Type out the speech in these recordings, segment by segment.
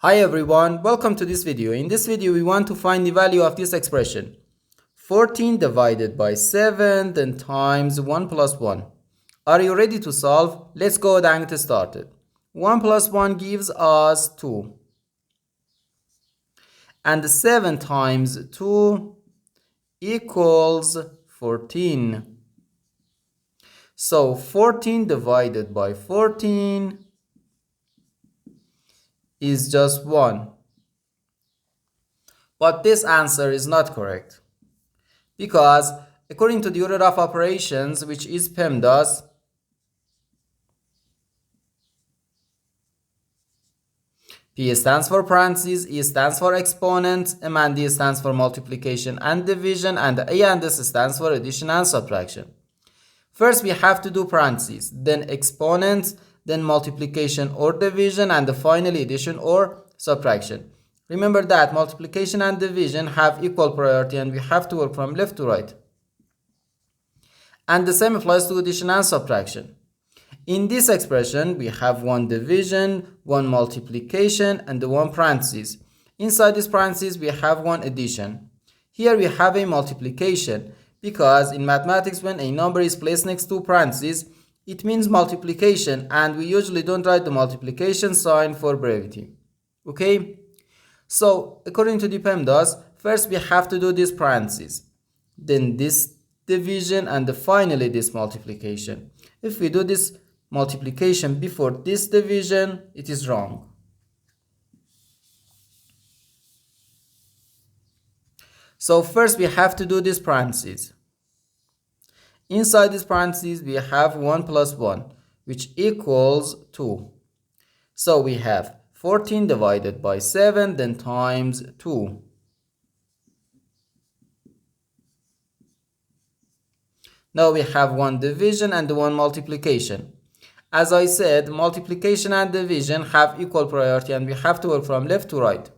Hi everyone, welcome to this video. In this video we want to find the value of this expression 14 divided by 7 then times 1 plus 1. Are you ready to solve? Let's go ahead and get started. 1 plus 1 gives us 2 and 7 times 2 equals 14. So 14 divided by 14 is just 1. But this answer is not correct because according to the order of operations, which is PEMDAS, P stands for parentheses, E stands for exponents, M and D stands for multiplication and division, and A and S stands for addition and subtraction. First we have to do parentheses, then exponents, then multiplication or division, and finally addition or subtraction. Remember that multiplication and division have equal priority and we have to work from left to right. And the same applies to addition and subtraction. In this expression, we have one division, one multiplication, and the one parentheses. Inside this parentheses, we have one addition. Here we have a multiplication because in mathematics, when a number is placed next to parentheses, it means multiplication, and we usually don't write the multiplication sign for brevity. Okay? So, according to the PEMDAS, first we have to do this parentheses, then this division, and finally this multiplication. If we do this multiplication before this division, it is wrong. So first we have to do this parentheses. Inside this parentheses we have 1 plus 1, which equals 2. So we have 14 divided by 7 then times 2. Now we have one division and one multiplication. As I said, multiplication and division have equal priority and we have to work from left to right.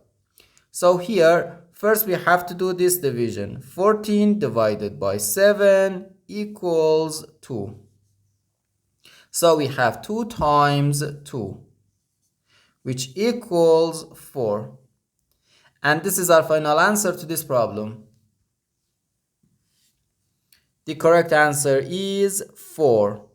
So here, first we have to do this division. 14 divided by 7 equals 2. So we have 2 times 2, which equals 4. And this is our final answer to this problem. The correct answer is 4.